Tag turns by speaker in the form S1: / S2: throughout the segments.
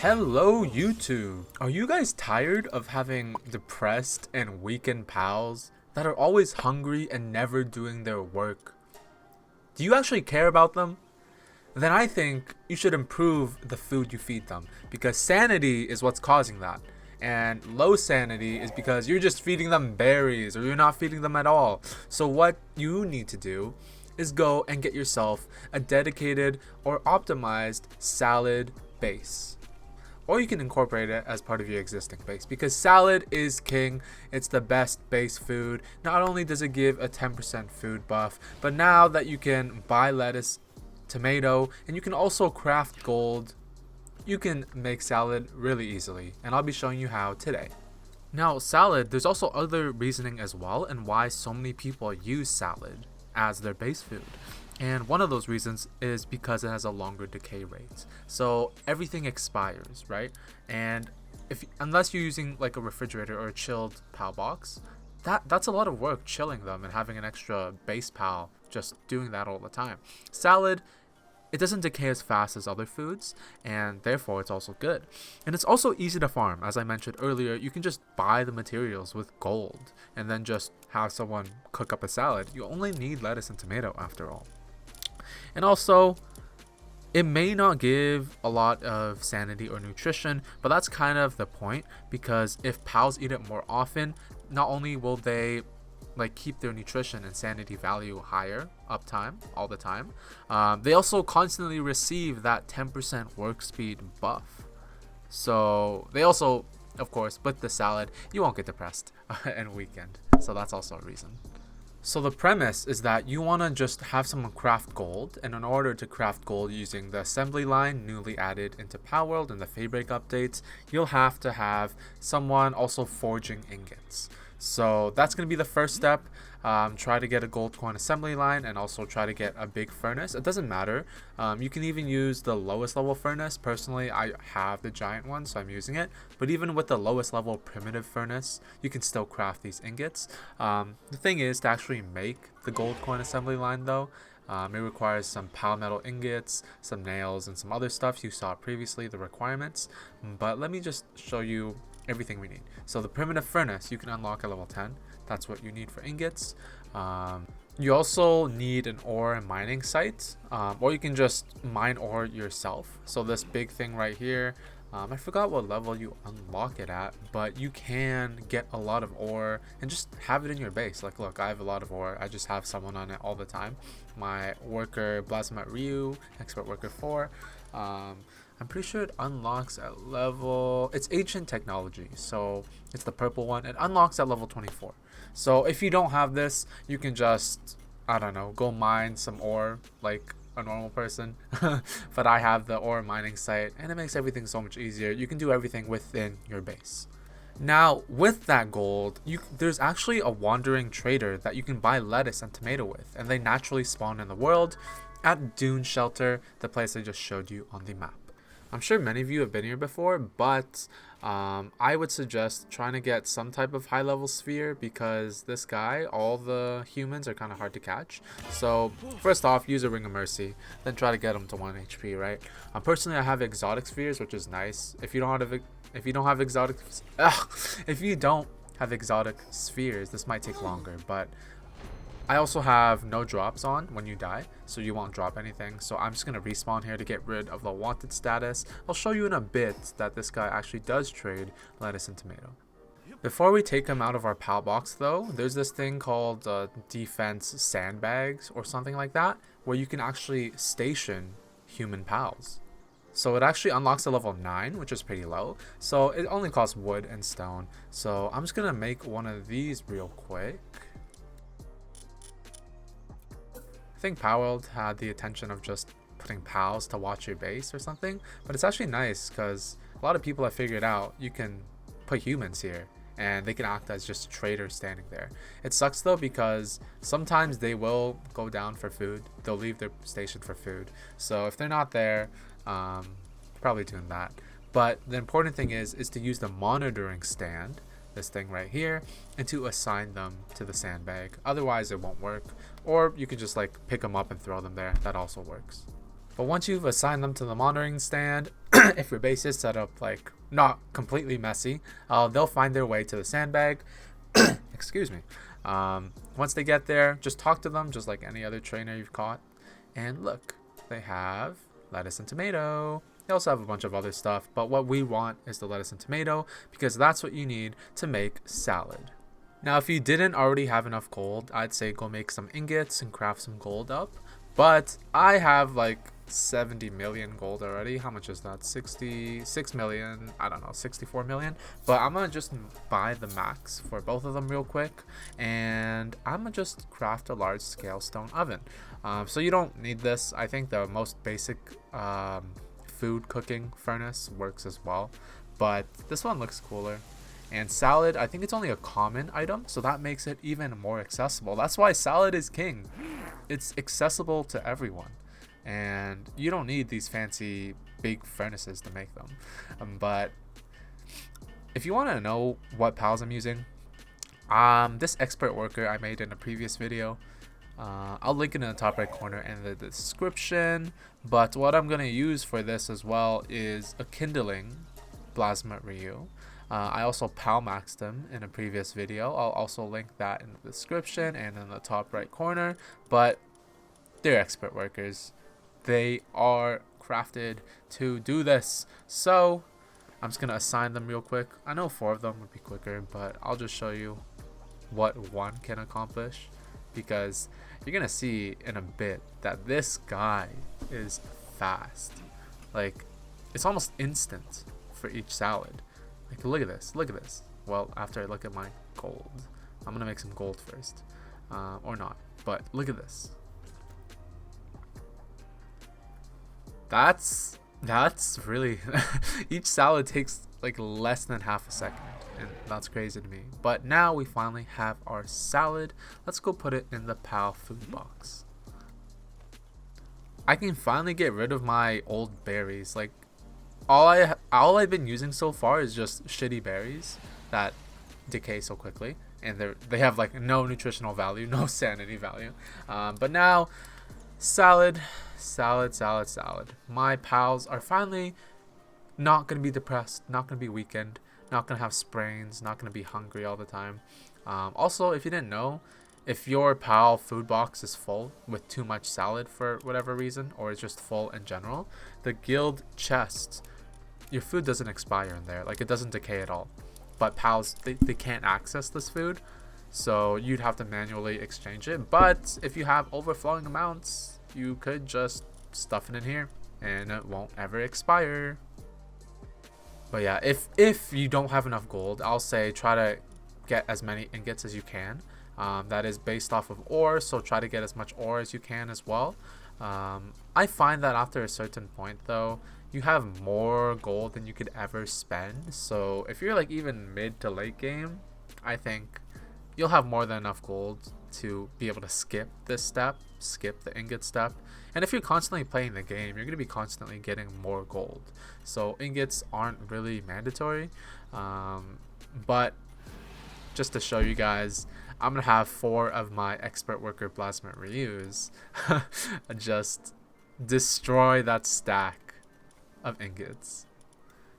S1: Hello YouTube! Are you guys tired of having depressed and weakened pals that are always hungry and never doing their work? Do you actually care about them? Then I think you should improve the food you feed them, because sanity is what's causing that. And low sanity is because you're just feeding them berries or you're not feeding them at all. So what you need to do is go and get yourself a dedicated or optimized salad base. Or you can incorporate it as part of your existing base, because salad is king. It's the best base food. Not only does it give a 10% food buff, but now that you can buy lettuce, tomato, and you can also craft gold, you can make salad really easily, and I'll be showing you how today. Now, salad, there's also other reasoning as well, and why so many people use salad as their base food. And one of those reasons is because it has a longer decay rate. So everything expires, right? And unless you're using like a refrigerator or a chilled PAL box, that's a lot of work chilling them and having an extra base PAL just doing that all the time. Salad, it doesn't decay as fast as other foods, and therefore it's also good. And it's also easy to farm. As I mentioned earlier, you can just buy the materials with gold and then just have someone cook up a salad. You only need lettuce and tomato after all. And also, it may not give a lot of sanity or nutrition, but that's kind of the point, because if pals eat it more often, not only will they like keep their nutrition and sanity value higher uptime all the time, they also constantly receive that 10% work speed buff. So they also, of course, with the salad, you won't get depressed and weakened. So that's also a reason. So the premise is that you want to just have someone craft gold, and in order to craft gold using the assembly line newly added into Palworld and the Fabric updates, you'll have to have someone also forging ingots. So that's going to be the first step. Try to get a gold coin assembly line and also try to get a big furnace. It doesn't matter. You can even use the lowest level furnace. Personally, I have the giant one, so I'm using it. But even with the lowest level primitive furnace, you can still craft these ingots. The thing is, to actually make the gold coin assembly line though, it requires some palmetto ingots, some nails, and some other stuff you saw previously, the requirements. But let me just show you everything we need. So the primitive furnace you can unlock at level 10. That's what you need for ingots. You also need an ore mining site, or you can just mine ore yourself. So this big thing right here, I forgot what level you unlock it at, but you can get a lot of ore and just have it in your base. Like, look, I have a lot of ore. I just have someone on it all the time. My worker Blazomat Ryu, expert worker 4. I'm pretty sure it unlocks at level, it's ancient technology, so it's the purple one. It unlocks at level 24. So if you don't have this, you can just, I don't know, go mine some ore like a normal person. But I have the ore mining site, and it makes everything so much easier. You can do everything within your base. Now, with that gold, there's actually a wandering trader that you can buy lettuce and tomato with, and they naturally spawn in the world at Dune Shelter, the place I just showed you on the map. I'm sure many of you have been here before, but I would suggest trying to get some type of high level sphere, because this guy, all the humans are kind of hard to catch. So first off, use a Ring of Mercy, then try to get him to 1 HP, right? Personally, I have exotic spheres, which is nice. If you don't have exotic spheres, this might take longer, but I also have no drops on when you die, so you won't drop anything. So I'm just going to respawn here to get rid of the wanted status. I'll show you in a bit that this guy actually does trade lettuce and tomato. Before we take him out of our PAL box though, there's this thing called defense sandbags or something like that, where you can actually station human pals. So it actually unlocks at level 9, which is pretty low. So it only costs wood and stone. So I'm just going to make one of these real quick. I think Palworld had the intention of just putting pals to watch your base or something, but it's actually nice because a lot of people have figured out you can put humans here and they can act as just traders standing there. It sucks though, because sometimes they will go down for food. They'll leave their station for food. So if they're not there, probably doing that. But the important thing is to use the monitoring stand, this thing right here, and to assign them to the sandbag. Otherwise it won't work. Or you can just like pick them up and throw them there. That also works. But once you've assigned them to the monitoring stand, if your base is set up like not completely messy, they'll find their way to the sandbag. Excuse me. Once they get there, just talk to them just like any other trainer you've caught. And look, they have lettuce and tomato. They also have a bunch of other stuff, but what we want is the lettuce and tomato because that's what you need to make salad. Now, if you didn't already have enough gold, I'd say go make some ingots and craft some gold up. But I have like 70 million gold already. How much is that? 66 million. I don't know, 64 million. But I'm gonna just buy the max for both of them real quick, and I'm gonna just craft a large scale stone oven. So you don't need this. I think the most basic food cooking furnace works as well, but this one looks cooler. And salad, I think it's only a common item, so that makes it even more accessible. That's why salad is king. It's accessible to everyone, and you don't need these fancy big furnaces to make them. But if you want to know what pals I'm using, this expert worker I made in a previous video, I'll link it in the top right corner in the description. But what I'm going to use for this as well is a kindling plasma Ryu. I also pal maxed them in a previous video. I'll also link that in the description and in the top right corner. But they're expert workers. They are crafted to do this. So I'm just going to assign them real quick. I know 4 of them would be quicker, but I'll just show you what one can accomplish, because you're going to see in a bit that this guy is fast. Like, it's almost instant for each salad. Like, look at this, look at this. Well, after I look at my gold, I'm gonna make some gold first, or not, but look at this. That's really each salad takes like less than half a second, and that's crazy to me. But now we finally have our salad. Let's go put it in the pal food box. I can finally get rid of my old berries. Like, all I've been using so far is just shitty berries that decay so quickly, and they have like no nutritional value, no sanity value. But now, salad. My pals are finally not gonna be depressed, not gonna be weakened, not gonna have sprains, not gonna be hungry all the time. Also, if you didn't know, if your pal food box is full with too much salad for whatever reason, or it's just full in general, the guild chest, your food doesn't expire in there. Like, it doesn't decay at all. But pals, they can't access this food, so you'd have to manually exchange it. But if you have overflowing amounts, you could just stuff it in here and it won't ever expire. But yeah, if you don't have enough gold, I'll say try to get as many ingots as you can. That is based off of ore, so try to get as much ore as you can as well. I find that after a certain point though, you have more gold than you could ever spend. So if you're like even mid to late game, I think you'll have more than enough gold to be able to skip this step, skip the ingot step. And if you're constantly playing the game, you're going to be constantly getting more gold. So ingots aren't really mandatory. But just to show you guys, I'm going to have 4 of my expert worker plasma Ryus just destroy that stack of ingots.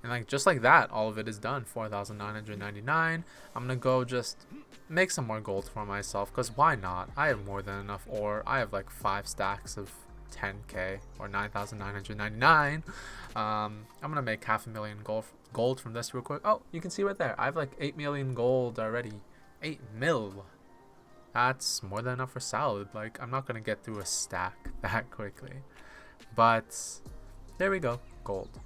S1: And like just like that, all of it is done. 4,999. I'm gonna go just make some more gold for myself, because why not? I have more than enough ore. I have like 5 stacks of 10k or 9,999. I'm gonna make 500,000 gold from this real quick. Oh, you can see right there, I have like 8 million gold already. 8 mil. That's more than enough for salad. Like, I'm not gonna get through a stack that quickly, but there we go, gold.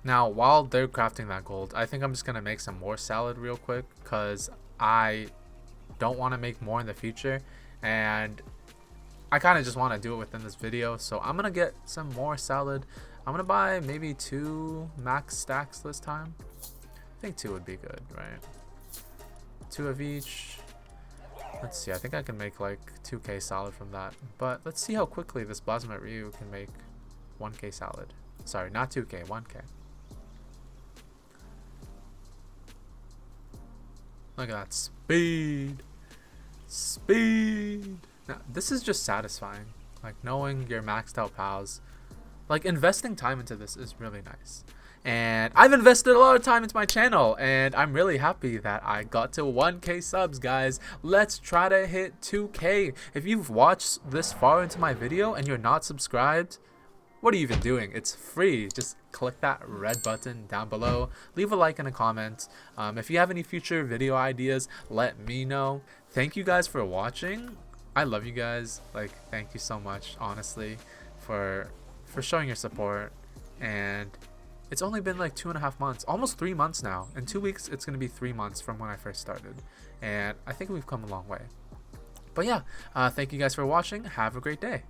S1: Now, while they're crafting that gold, I think I'm just gonna make some more salad real quick, because I don't want to make more in the future, and I kind of just want to do it within this video. So I'm gonna get some more salad. I'm gonna buy maybe 2 max stacks this time. I think 2 would be good, right? 2 of each. Let's see, I think I can make like 2k salad from that, but let's see how quickly this plasma Ryu can make 1k salad. Sorry, not 2k, 1k. Look at that speed. Speed. Now, this is just satisfying. Like, knowing your maxed out pals Like, investing time into this is really nice. And I've invested a lot of time into my channel, and I'm really happy that I got to 1K subs, guys. Let's try to hit 2K. If you've watched this far into my video and you're not subscribed, what are you even doing? It's free. Just click that red button down below. Leave a like and a comment. If you have any future video ideas, let me know. Thank you guys for watching. I love you guys. Like, thank you so much, honestly, for showing your support. And it's only been like 2.5 months, almost 3 months now. In 2 weeks, it's gonna be 3 months from when I first started, and I think we've come a long way. But yeah, thank you guys for watching. Have a great day.